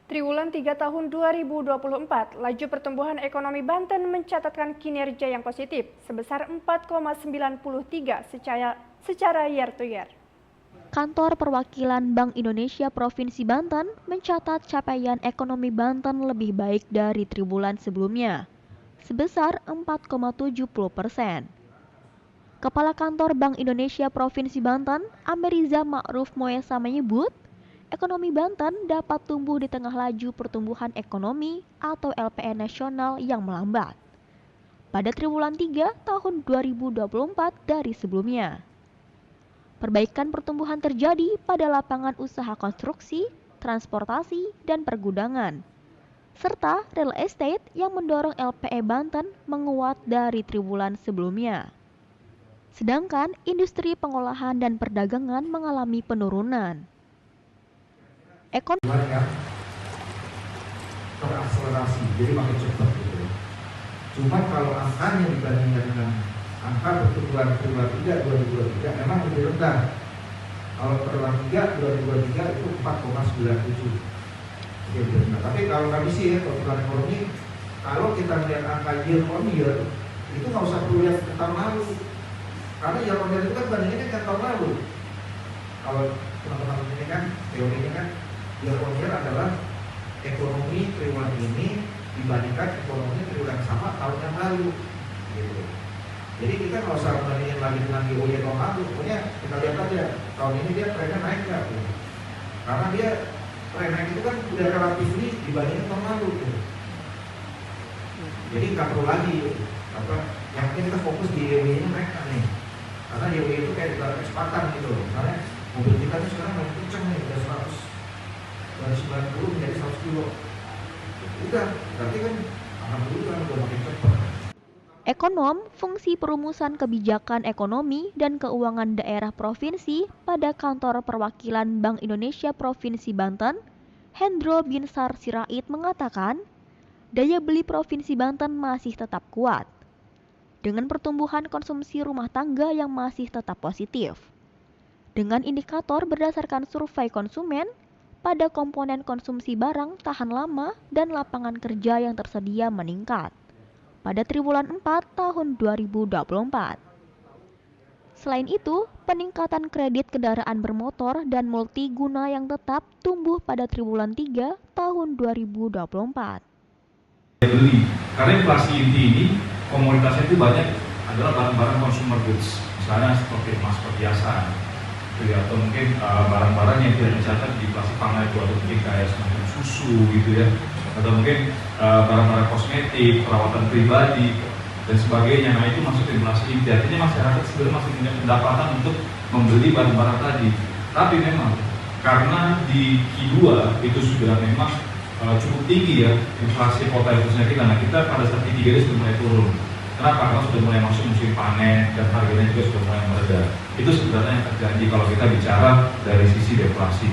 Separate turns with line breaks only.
Triwulan 3 tahun 2024, laju pertumbuhan ekonomi Banten mencatatkan kinerja yang positif sebesar 4,93 secara year to year.
Kantor Perwakilan Bank Indonesia Provinsi Banten mencatat capaian ekonomi Banten lebih baik dari triwulan sebelumnya, sebesar 4,70%. Kepala Kantor Bank Indonesia Provinsi Banten, Ameriza Ma'ruf Moesa menyebut, ekonomi Banten dapat tumbuh di tengah laju pertumbuhan ekonomi atau LPN nasional yang melambat pada triwulan 3 tahun 2024 dari sebelumnya. Perbaikan pertumbuhan terjadi pada lapangan usaha konstruksi, transportasi, dan pergudangan, serta real estate yang mendorong LPE Banten menguat dari triwulan sebelumnya. Sedangkan industri pengolahan dan perdagangan mengalami penurunan.
Terakselerasi, jadi makin cepat gitu. Cuma kalau angkanya dibandingkan dengan angka pertumbuhan triwulan 3 2023 memang lebih rendah. Kalau triwulan 3 2023 itu 4,97. Nah, tapi kalau nggak bisa ya pertumbuhan ekonomi, kalau kita melihat angka year on year itu nggak usah perlu lihat ke tahun lalu, karena year on year itu kan bandingannya kan tahun lalu. Kalau teman-teman ini kan teorinya kan year on year adalah ekonomi triwulan ini dibandingkan ekonomi triwulan sama tahun yang lalu gitu. Jadi kita nggak usah bandingin lagi dengan YoY tahun lalu, pokoknya kita lihat aja tahun ini dia trennya naik nggak gitu. Karena dia tren naik itu kan udah relatif dibandingin tahun lalu gitu. Jadi nggak perlu lagi apa, yang penting kita fokus di YoY-nya mereka nih, karena YoY itu kayak udah kecepatan gitu. Misalnya mobil kita ini sekarang makin kenceng nih, udah 100 dari 90 menjadi 100 kilo. Udah, berarti kan alhamdulillah udah makin cepat.
Ekonom Fungsi Perumusan Kebijakan Ekonomi dan Keuangan Daerah Provinsi pada Kantor Perwakilan Bank Indonesia Provinsi Banten, Hendro Binsar Sirait mengatakan, daya beli Provinsi Banten masih tetap kuat, dengan pertumbuhan konsumsi rumah tangga yang masih tetap positif. Dengan indikator berdasarkan survei konsumen, pada komponen konsumsi barang tahan lama dan lapangan kerja yang tersedia meningkat pada triwulan 4 tahun 2024. Selain itu, peningkatan kredit kendaraan bermotor dan multiguna yang tetap tumbuh pada triwulan 3 tahun 2024.
Beli, karena inflasi inti ini komoditasnya itu banyak adalah barang-barang consumer goods, misalnya seperti emas perhiasan, atau mungkin barang-barang yang tidak dicatat di inflasi pangan itu, atau mungkin kayak semacam susu gitu ya, atau mungkin barang-barang kosmetik, perawatan pribadi dan sebagainya. Nah itu masuk inflasi inti, artinya masyarakat sebenarnya masih punya pendapatan untuk membeli barang-barang tadi. Tapi memang karena di Q2 itu sudah memang cukup tinggi ya inflasi kota khususnya kita. Nah kita pada saat Q3 ini sudah mulai turun. Kenapa? Karena sudah mulai masuk musim panen dan harganya juga sudah mulai mereda. Itu sebenarnya yang terjadi kalau kita bicara dari sisi deflasi.